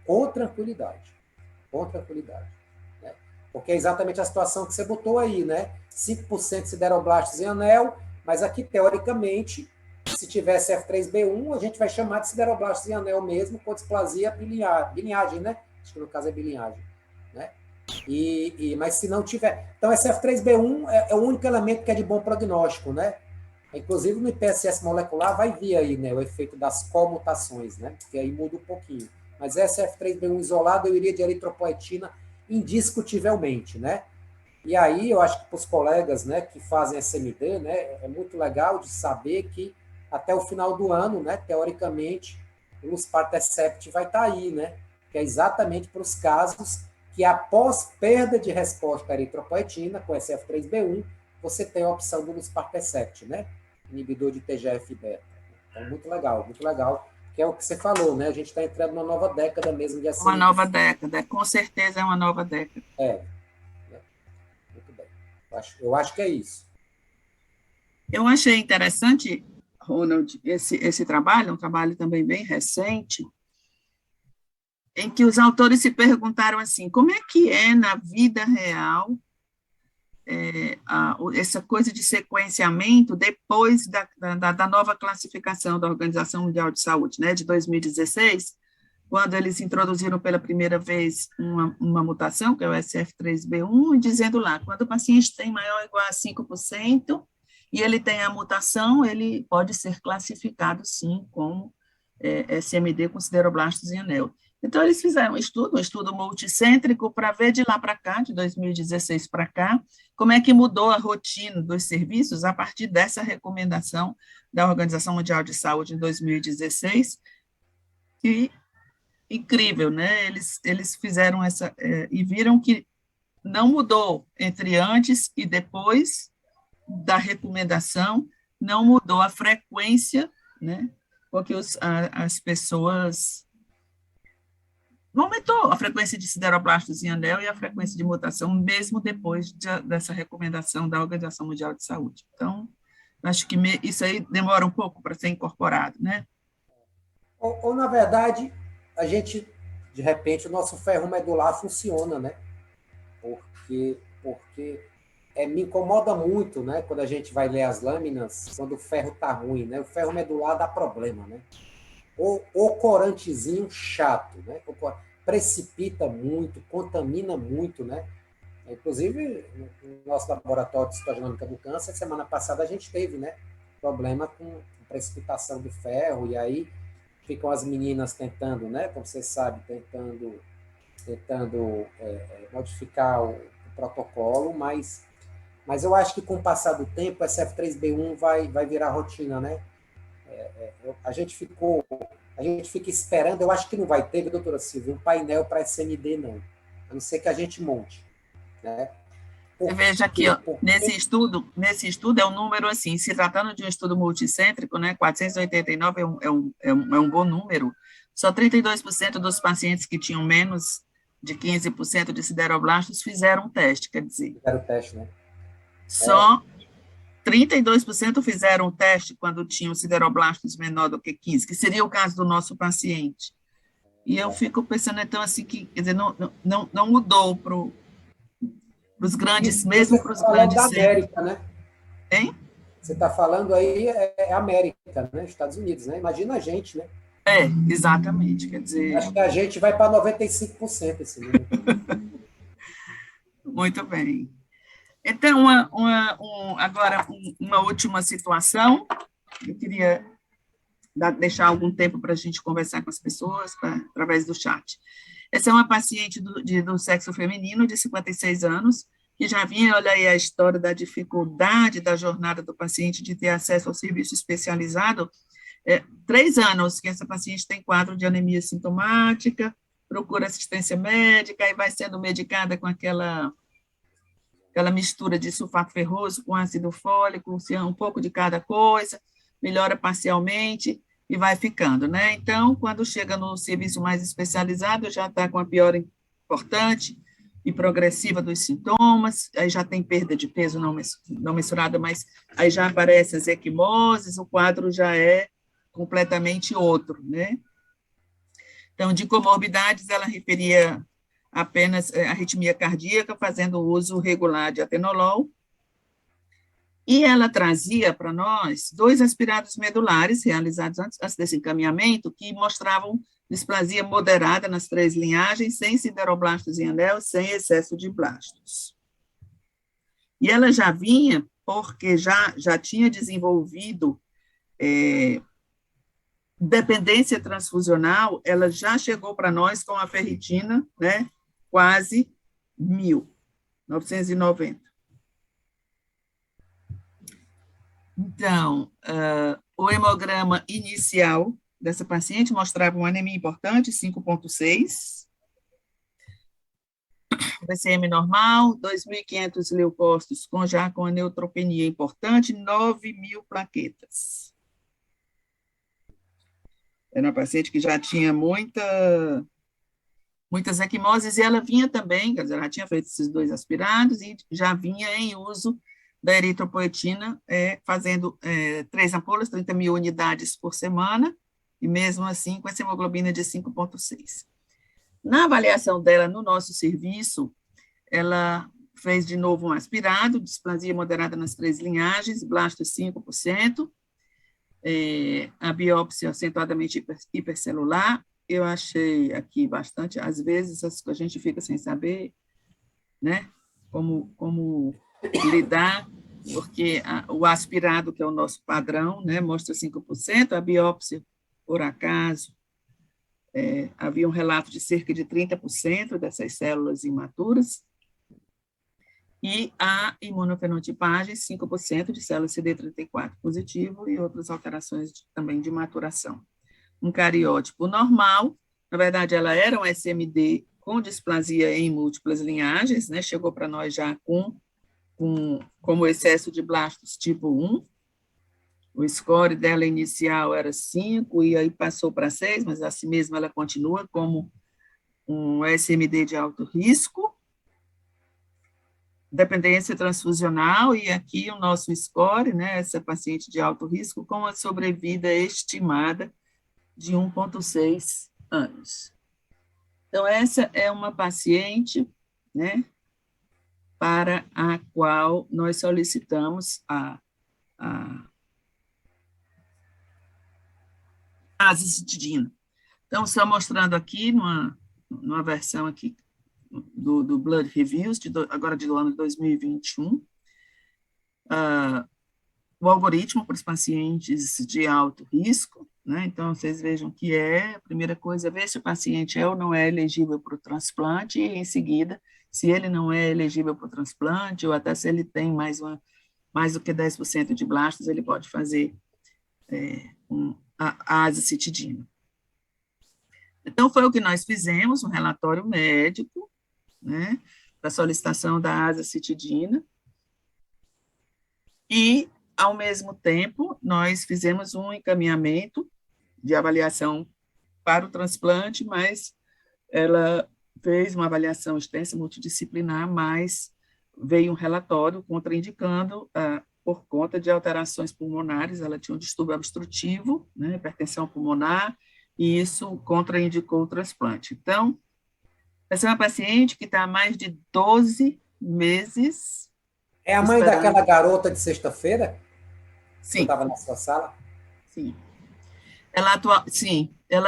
Com tranquilidade. Com tranquilidade. Né? Porque é exatamente a situação que você botou aí, né? 5% sideroblastos em anel, mas aqui, teoricamente, se tivesse F3B1, a gente vai chamar de sideroblastos em anel mesmo, com displasia bilinhagem, né? Acho que no caso é bilinhagem. Né? Mas se não tiver... Então, esse F3B1 é o único elemento que é de bom prognóstico, né? Inclusive, no IPSS molecular vai vir aí, né, o efeito das comutações, né? Que aí muda um pouquinho. Mas esse F3B1 isolado, eu iria de eritropoetina indiscutivelmente, né? E aí, eu acho que para os colegas, né, que fazem SMD, né, é muito legal de saber que até o final do ano, né, teoricamente, o luspatercept vai estar aí, né? Que é exatamente para os casos que, após perda de resposta à eritropoetina, com esse F3B1, você tem a opção do luspatercept, né? Inibidor de TGF-beta. Então, muito legal. Que é o que você falou, né? A gente está entrando numa nova década mesmo de SMD. Uma nova década, com certeza é uma nova década. Muito bem. Eu acho que é isso. Eu achei interessante, Ronald, esse trabalho, um trabalho também bem recente, em que os autores se perguntaram assim, como é que é na vida real essa coisa de sequenciamento depois da nova classificação da Organização Mundial de Saúde, né, de 2016, quando eles introduziram pela primeira vez uma mutação, que é o SF3B1, dizendo lá, quando o paciente tem maior ou igual a 5%, e ele tem a mutação, ele pode ser classificado, sim, como SMD com sideroblastos em anel. Então, eles fizeram um estudo multicêntrico, para ver de lá para cá, de 2016 para cá, como é que mudou a rotina dos serviços a partir dessa recomendação da Organização Mundial de Saúde em 2016, e incrível, né? Eles fizeram e viram que não mudou entre antes e depois da recomendação, não mudou a frequência, né? Porque as pessoas... Não aumentou a frequência de sideroblastos em anel e a frequência de mutação, mesmo depois dessa recomendação da Organização Mundial de Saúde. Então, acho que isso aí demora um pouco para ser incorporado, né? Ou, na verdade, a gente, de repente, o nosso ferro medular funciona, né? Porque me incomoda muito, né, quando a gente vai ler as lâminas, quando o ferro está ruim, né? O ferro medular dá problema, né? O corantezinho chato, né? Precipita muito, contamina muito, né? Inclusive, no nosso laboratório de citogênica do câncer, semana passada a gente teve, né, problema com precipitação de ferro, e aí ficam as meninas tentando, né, como você sabe, tentando modificar o protocolo, mas eu acho que com o passar do tempo, esse F3B1 vai virar rotina, né? A gente fica esperando, eu acho que não vai ter, doutora Silvia, um painel para SMD, não. A não ser que a gente monte, né? Você veja aqui, ó, nesse estudo é um número assim, se tratando de um estudo multicêntrico, né, 489 é um bom número, só 32% dos pacientes que tinham menos de 15% de sideroblastos fizeram o teste, quer dizer. Fizeram o teste, né? Só 32% fizeram o teste quando tinham sideroblastos menor do que 15, que seria o caso do nosso paciente. E eu fico pensando, então, assim, que, quer dizer, não mudou para os grandes, mesmo para os grandes da América, né? Hein? Você está falando aí América, né? Estados Unidos, né? Imagina a gente, né? Exatamente, quer dizer... Acho que a gente vai para 95% esse número. Muito bem. Então, agora, uma última situação, eu queria deixar algum tempo para a gente conversar com as pessoas, através do chat. Essa é uma paciente do sexo feminino, de 56 anos, que já vinha, olha aí a história da dificuldade da jornada do paciente de ter acesso ao serviço especializado. 3 anos que essa paciente tem quadro de anemia sintomática, procura assistência médica e vai sendo medicada com aquela mistura de sulfato ferroso com ácido fólico, um pouco de cada coisa, melhora parcialmente e vai ficando, né? Então, quando chega no serviço mais especializado, já está com a piora importante e progressiva dos sintomas, aí já tem perda de peso não mensurada, mas aí já aparecem as equimoses, o quadro já é completamente outro, né? Então, de comorbidades, ela referia apenas arritmia cardíaca, fazendo uso regular de atenolol, e ela trazia para nós 2 aspirados medulares, realizados antes desse encaminhamento, que mostravam displasia moderada nas 3 linhagens, sem sideroblastos em anel, sem excesso de blastos. E ela já vinha, porque já tinha desenvolvido dependência transfusional, ela já chegou para nós com a ferritina, né, quase 1.990. Então, o hemograma inicial dessa paciente mostrava uma anemia importante, 5,6, VCM normal, 2.500 leucócitos já com a neutropenia importante, 9.000 plaquetas. Era uma paciente que já tinha muitas equimoses, e ela vinha também, quer dizer, ela tinha feito esses 2 aspirados e já vinha em uso da eritropoetina, fazendo 3 ampolas, 30.000 unidades por semana, e mesmo assim com essa hemoglobina de 5,6. Na avaliação dela no nosso serviço, ela fez de novo um aspirado, displasia moderada nas 3 linhagens, blastos 5%, a biópsia acentuadamente hipercelular. Eu achei aqui bastante, às vezes a gente fica sem saber, né, como lidar, porque o aspirado, que é o nosso padrão, né, mostra 5%, a biópsia, por acaso, havia um relato de cerca de 30% dessas células imaturas, e a imunofenotipagem, 5% de células CD34 positivo e outras alterações também de maturação. Um cariótipo normal, na verdade, ela era um SMD com displasia em múltiplas linhagens, né, chegou para nós já como excesso de blastos tipo 1, o score dela inicial era 5, e aí passou para 6, mas assim mesmo ela continua como um SMD de alto risco, dependência transfusional, e aqui o nosso score, né, essa paciente de alto risco, com a sobrevida estimada de 1,6 anos. Então, essa é uma paciente, né, para a qual nós solicitamos a azacitidina. Então, estou mostrando aqui, numa versão aqui do Blood Reviews, agora do ano de 2021, o algoritmo para os pacientes de alto risco, né? Então, vocês vejam que a primeira coisa é ver se o paciente é ou não é elegível para o transplante, e em seguida, se ele não é elegível para o transplante, ou até se ele tem mais do que 10% de blastos, ele pode fazer a azacitidina. Então, foi o que nós fizemos, um relatório médico, né, para solicitação da azacitidina, e, ao mesmo tempo, nós fizemos um encaminhamento de avaliação para o transplante, mas ela fez uma avaliação extensa, multidisciplinar, mas veio um relatório contraindicando por conta de alterações pulmonares, ela tinha um distúrbio obstrutivo, né, hipertensão pulmonar, e isso contraindicou o transplante. Então, essa é uma paciente que está há mais de 12 meses. É a mãe daquela garota de sexta-feira? Sim. Que estava na sua sala? Sim. Ela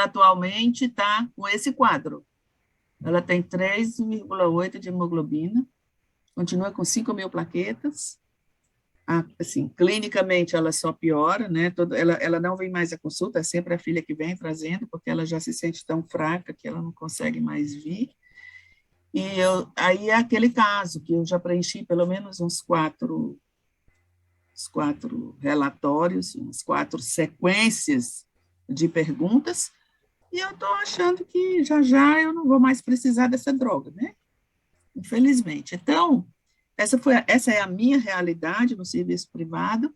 atualmente está com esse quadro. Ela tem 3,8 de hemoglobina, continua com 5.000 plaquetas. Assim, clinicamente ela só piora, né? Ela não vem mais à consulta, é sempre a filha que vem trazendo, porque ela já se sente tão fraca que ela não consegue mais vir. E aí é aquele caso que eu já preenchi pelo menos uns quatro relatórios, umas 4 sequências de perguntas, e eu estou achando que já eu não vou mais precisar dessa droga, né? Infelizmente. Então, essa é a minha realidade no serviço privado,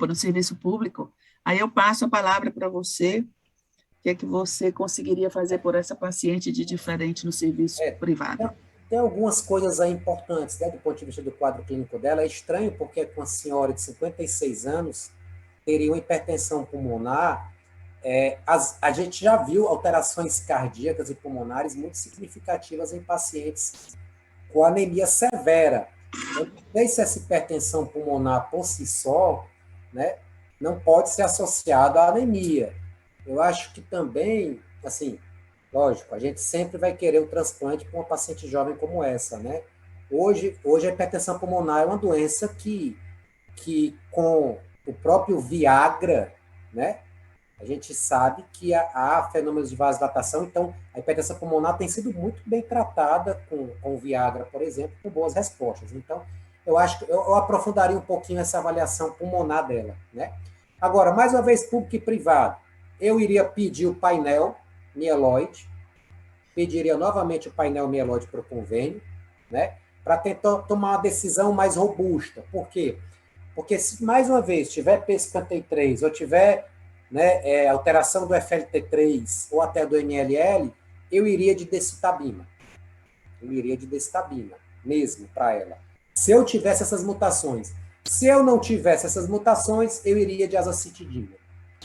no serviço público. Aí eu passo a palavra para você, o que é que você conseguiria fazer por essa paciente de diferente no serviço privado? Tem algumas coisas aí importantes, né, do ponto de vista do quadro clínico dela. É estranho porque com uma senhora de 56 anos teria uma hipertensão pulmonar. A gente já viu alterações cardíacas e pulmonares muito significativas em pacientes com anemia severa. Eu não sei se essa hipertensão pulmonar por si só, né, não pode ser associada à anemia. Eu acho que também, assim, lógico, a gente sempre vai querer o transplante para uma paciente jovem como essa, né? Hoje a hipertensão pulmonar é uma doença que com o próprio Viagra, né, a gente sabe que há fenômenos de vasodilatação, então a hipertensão pulmonar tem sido muito bem tratada com o Viagra, por exemplo, com boas respostas. Então, eu acho que eu aprofundaria um pouquinho essa avaliação pulmonar dela, né? Agora, mais uma vez, público e privado, eu iria pedir o painel mieloide, pediria novamente o painel mieloide para o convênio, né? Para tentar tomar uma decisão mais robusta. Por quê? Porque se, mais uma vez, tiver P53 ou tiver, né, alteração do FLT3 ou até do NLL, eu iria de decitabina. Eu iria de decitabina mesmo para ela. Se eu tivesse essas mutações. Se eu não tivesse essas mutações, eu iria de azacitidina,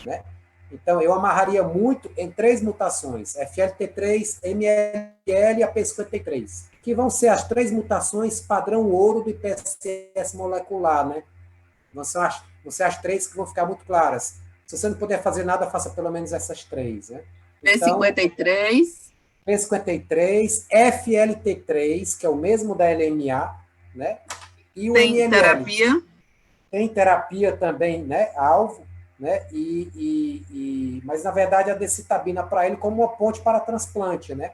né? Então, eu amarraria muito em 3 mutações, FLT3, MLL e a P53, que vão ser as 3 mutações padrão ouro do IPSS molecular, né? Vão ser as 3 que vão ficar muito claras. Se você não puder fazer nada, faça pelo menos essas 3, né? Então, P53, FLT3, que é o mesmo da LMA, né? E o tem MLL. terapia. Tem terapia também, né? Alvo, né? Mas, na verdade, a decitabina para ele como uma ponte para transplante, né?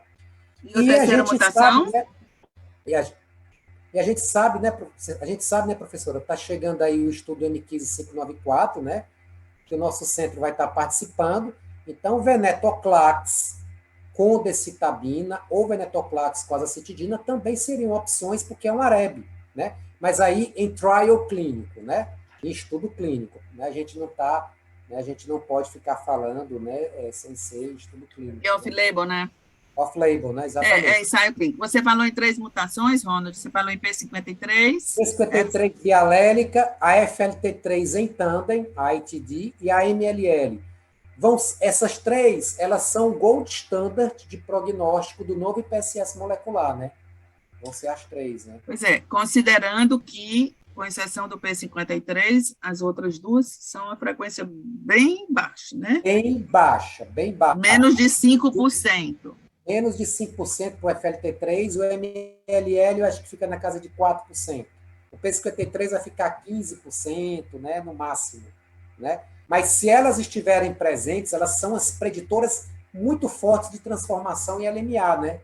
E a gente mutação? Sabe, né? E a gente sabe, né, professora, está chegando aí o estudo M15594, né? Que o nosso centro vai estar participando. Então, venetoclax com decitabina ou venetoclax com azacitidina também seriam opções, porque é um AREB, né? Mas aí em trial clínico, né? Em estudo clínico, né? A gente não pode ficar falando, né, sem ser estudo clínico. É off-label, né? Off-label, né? Exatamente. É ensaio clínico. Você falou em 3 mutações, Ronald, você falou em P53. P53 bialélica, a FLT3 em tandem, a ITD, e a MLL. Essas 3, elas são gold standard de prognóstico do novo IPSS molecular, né? Vão ser as 3, né? Pois é, considerando que, com exceção do P53, as outras duas são a frequência bem baixa, né? Bem baixa, bem baixa. Menos de 5%. Menos de 5% para o FLT3, o MLL eu acho que fica na casa de 4%. O P53 vai ficar 15%, né, no máximo. Né? Mas se elas estiverem presentes, elas são as preditoras muito fortes de transformação em LMA, né?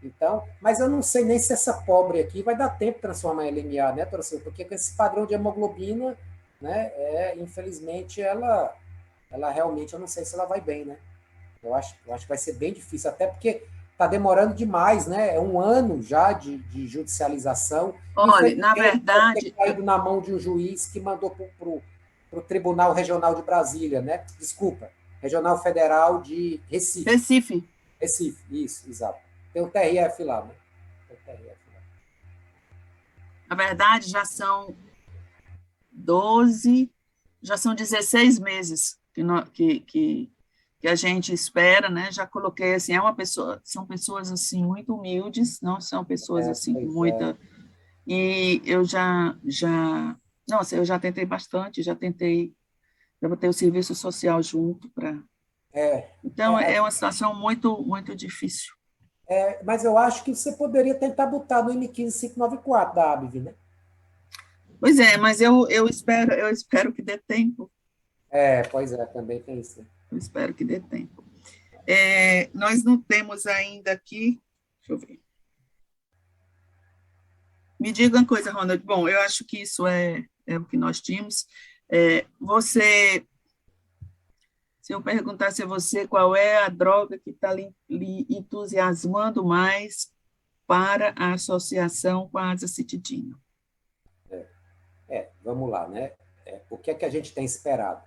Então, mas eu não sei nem se essa pobre aqui vai dar tempo de transformar em LMA, né, professor? Porque com esse padrão de hemoglobina, né, infelizmente, ela realmente, eu não sei se ela vai bem, né? Eu acho que vai ser bem difícil, até porque está demorando demais, né? É um ano já de judicialização. Olha, na verdade... Deve ter caído na mão de um juiz que mandou para o Tribunal Regional de Brasília, né? Desculpa, Regional Federal de Recife. Recife, isso, exato. Tem o TRF lá, né? Tem o TRF lá. Na verdade, já são 12, já são 16 meses que a gente espera, né? Já coloquei assim, são pessoas assim muito humildes, não são pessoas assim com muita... E eu nossa, eu já tentei bastante, já botei o serviço social junto para... Então, é uma situação muito, muito difícil. Mas eu acho que você poderia tentar botar no M15594 da ABV, né? Pois é, mas eu espero que dê tempo. Pois é, também tem isso. Eu espero que dê tempo. Nós não temos ainda aqui... Deixa eu ver. Me diga uma coisa, Ronald. Bom, eu acho que isso é o que nós tínhamos. Se eu perguntasse a você qual é a droga que está lhe entusiasmando mais para a associação com a azacitidina? Vamos lá, né? O que é que a gente tem esperado?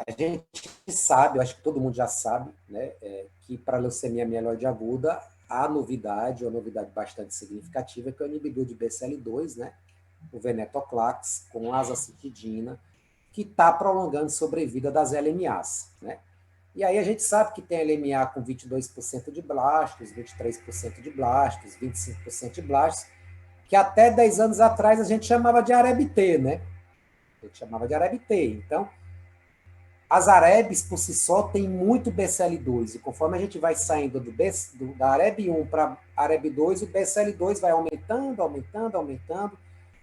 A gente sabe, eu acho que todo mundo já sabe, né, que para a leucemia mieloide aguda, há novidade, uma novidade bastante significativa, que é o inibidor de BCL2, né, o venetoclax, com azacitidina, que está prolongando a sobrevida das LMAs. Né? E aí a gente sabe que tem LMA com 22% de blastos, 23% de blastos, 25% de blastos, que até 10 anos atrás a gente chamava de AREBT, né? A gente chamava de AREBT. Então, as AREBs, por si só, têm muito BCL2, e conforme a gente vai saindo da AREB1 para AREB2, o BCL2 vai aumentando, aumentando, aumentando.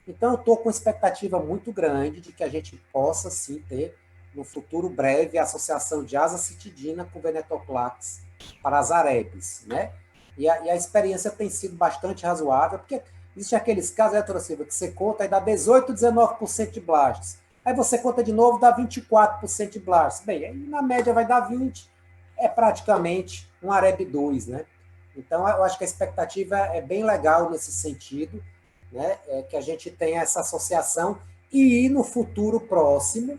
Então, eu estou com expectativa muito grande de que a gente possa, sim, ter, no futuro breve, a associação de azacitidina com venetoclax para as AREBs, né? E a experiência tem sido bastante razoável, porque existe aqueles casos, heterossível, que você conta e dá 18, 19% de blastos. Aí você conta de novo, dá 24% de blastos. Bem, aí na média vai dar 20%, é praticamente um AREB2, né? Então, eu acho que a expectativa é bem legal nesse sentido, né? Que a gente tenha essa associação e no futuro próximo,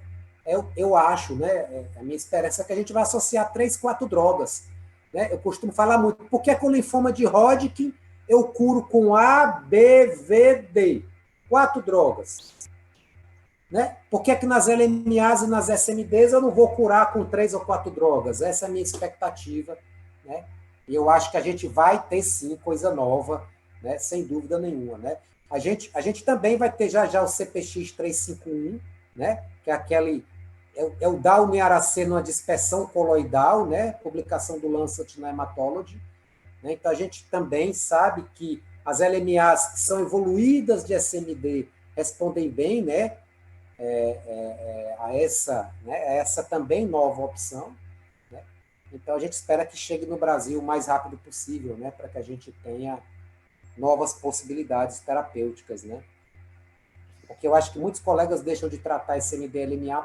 eu acho, né? A minha esperança é que a gente vai associar 3, 4 drogas. Né? Eu costumo falar muito, por que com o linfoma de Hodgkin eu curo com A, B, V, D? 4 drogas. Né? Por que nas LMAs e nas SMDs eu não vou curar com 3 ou 4 drogas? Essa é a minha expectativa. Né? E eu acho que a gente vai ter, sim, coisa nova, né? Sem dúvida nenhuma. Né? A gente também vai ter já o CPX 351, né? Que é aquele... É o Down-Aracê numa dispersão coloidal, né? Publicação do Lancet na Hematology. Né? Então, a gente também sabe que as LMAs que são evoluídas de SMD respondem bem, né? A essa também nova opção. Né? Então, a gente espera que chegue no Brasil o mais rápido possível, né? Para que a gente tenha novas possibilidades terapêuticas. Né? Porque eu acho que muitos colegas deixam de tratar esse MD-LMA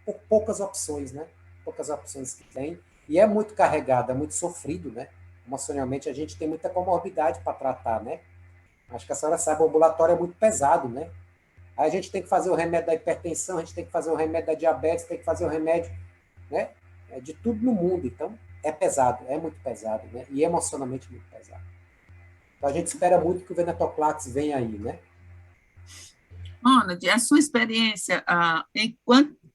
por poucas opções, né? Poucas opções que tem. E é muito carregado, é muito sofrido, né? Emocionalmente, a gente tem muita comorbidade para tratar, né? Acho que a senhora sabe, o ambulatório é muito pesado, né? Aí a gente tem que fazer o remédio da hipertensão, a gente tem que fazer o remédio da diabetes, tem que fazer o remédio, né? De tudo no mundo. Então, é pesado, é muito pesado, né? E emocionalmente muito pesado. Então, a gente espera muito que o venetoclax venha aí, né? Ronald, a sua experiência,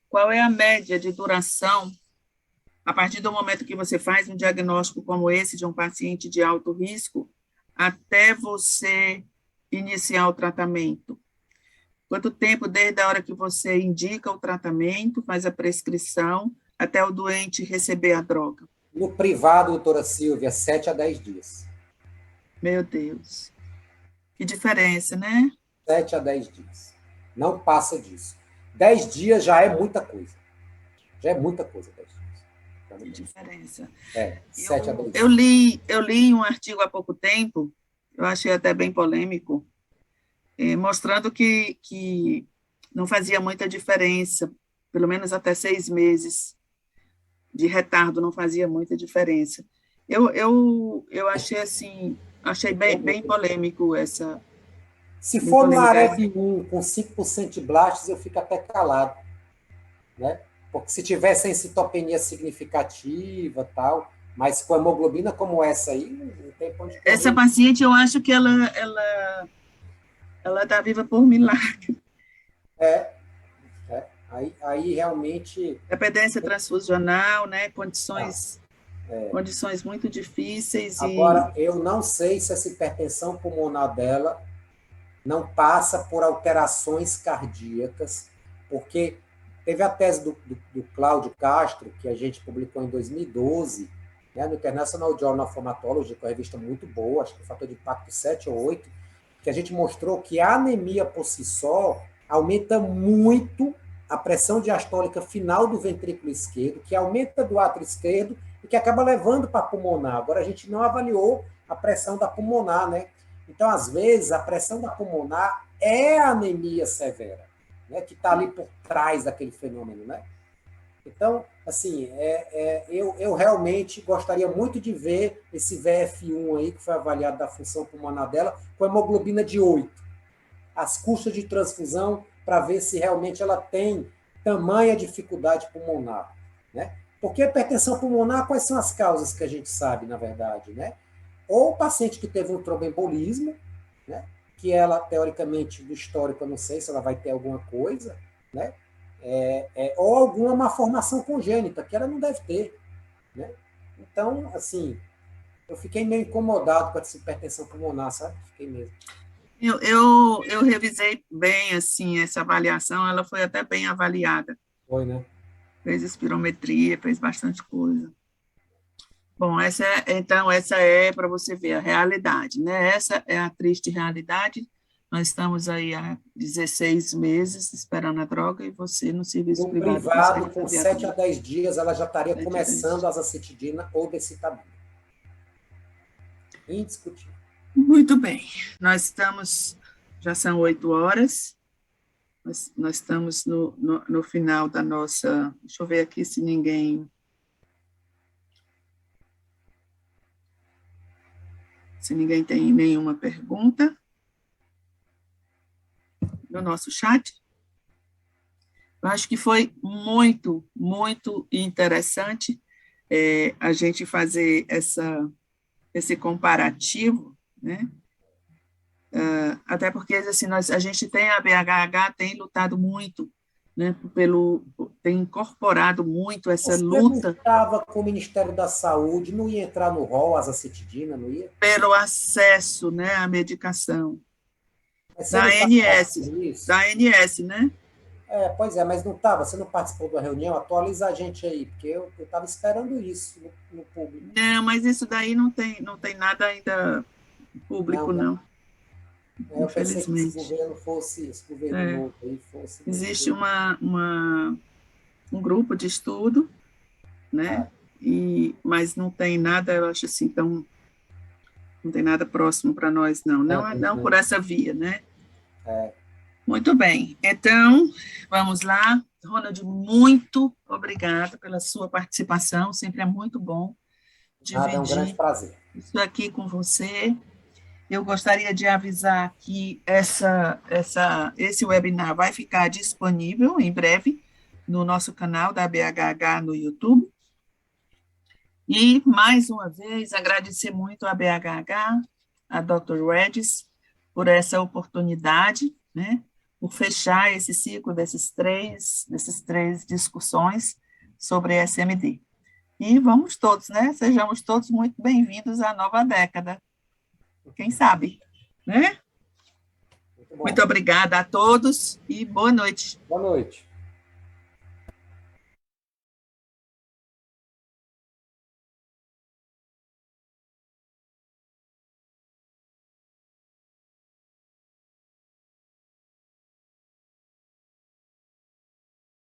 qual é a média de duração a partir do momento que você faz um diagnóstico como esse de um paciente de alto risco, até você iniciar o tratamento? Quanto tempo desde a hora que você indica o tratamento, faz a prescrição, até o doente receber a droga? No privado, doutora Silvia, 7 a 10 dias. Meu Deus. Que diferença, né? 7 a 10 dias. Não passa disso. 10 dias já é muita coisa. Já é muita coisa, 10 dias. Que diferença. 7 a 10 dias. Eu li um artigo há pouco tempo, eu achei até bem polêmico, mostrando que não fazia muita diferença, pelo menos até 6 meses de retardo não fazia muita diferença. Eu achei assim, achei bem polêmico essa... Se for no AREB1 com 5% de blasts, eu fico até calado, né? Porque se tiver sem citopenia significativa, tal, mas com hemoglobina como essa aí, não tem ponto de correr. Essa paciente, eu acho que ela está viva por milagre. Aí realmente... Dependência transfusional, né? Condições muito difíceis. Agora, eu não sei se essa hipertensão pulmonar dela não passa por alterações cardíacas, porque teve a tese do Cláudio Castro, que a gente publicou em 2012, né, no International Journal of Rheumatology, que é uma revista muito boa, acho que o fator de impacto 7 ou 8, que a gente mostrou que a anemia por si só aumenta muito a pressão diastólica final do ventrículo esquerdo, que aumenta do átrio esquerdo e que acaba levando para a pulmonar. Agora, a gente não avaliou a pressão da pulmonar, né? Então, às vezes, a pressão da pulmonar é a anemia severa, né? Que está ali por trás daquele fenômeno, né? Então, assim, eu realmente gostaria muito de ver esse VF1 aí, que foi avaliado da função pulmonar dela, com hemoglobina de 8. As custas de transfusão, para ver se realmente ela tem tamanha dificuldade pulmonar, né? Porque a hipertensão pulmonar, quais são as causas que a gente sabe, na verdade, né? Ou o paciente que teve um tromboembolismo, né? Que ela, teoricamente, do histórico, eu não sei se ela vai ter alguma coisa, né? Ou alguma malformação congênita, que ela não deve ter, né? Então, assim, eu fiquei meio incomodado com essa hipertensão pulmonar, sabe? Fiquei mesmo. Eu revisei bem, assim, essa avaliação, ela foi até bem avaliada. Foi, né? Fez espirometria, fez bastante coisa. Bom, essa é para você ver a realidade, né? Essa é a triste realidade. Nós estamos aí há 16 meses esperando a droga e você no serviço No privado com 7 a 10 dias, ela já estaria começando a azacitidina ou decitabina. Indiscutível. Muito bem. Nós estamos, já são 8 horas, nós estamos no final da nossa... Deixa eu ver aqui se ninguém tem nenhuma pergunta no nosso chat. Eu acho que foi muito, muito interessante a gente fazer esse comparativo, né? Até porque assim, a gente tem a BHH, tem lutado muito, né? Tem incorporado muito essa luta. Você não estava com o Ministério da Saúde, não ia entrar no rol, azacitidina, não ia? Pelo acesso, né, à medicação. Da ANS, né? Pois é, mas não estava, você não participou da reunião? Atualiza a gente aí, porque eu estava esperando isso no público. Não, mas isso daí não tem nada ainda público, não. Eu pensei que esse governo novo aí fosse... Existe um grupo de estudo, né? Mas não tem nada, eu acho assim, não tem nada próximo para nós, não. Não por essa via, né? Muito bem. Então, vamos lá. Ronald, muito obrigada pela sua participação. Sempre é muito bom dividir é um grande prazer. Isso aqui com você. Eu gostaria de avisar que esse webinar vai ficar disponível em breve no nosso canal da BHH no YouTube. E, mais uma vez, agradecer muito a BHH, a Dr. Regis, por essa oportunidade, né, por fechar esse ciclo dessas três discussões sobre SMD. E vamos todos, né? Sejamos todos muito bem-vindos à nova década. Quem sabe, né? Muito bom. Muito obrigada a todos e boa noite. Boa noite.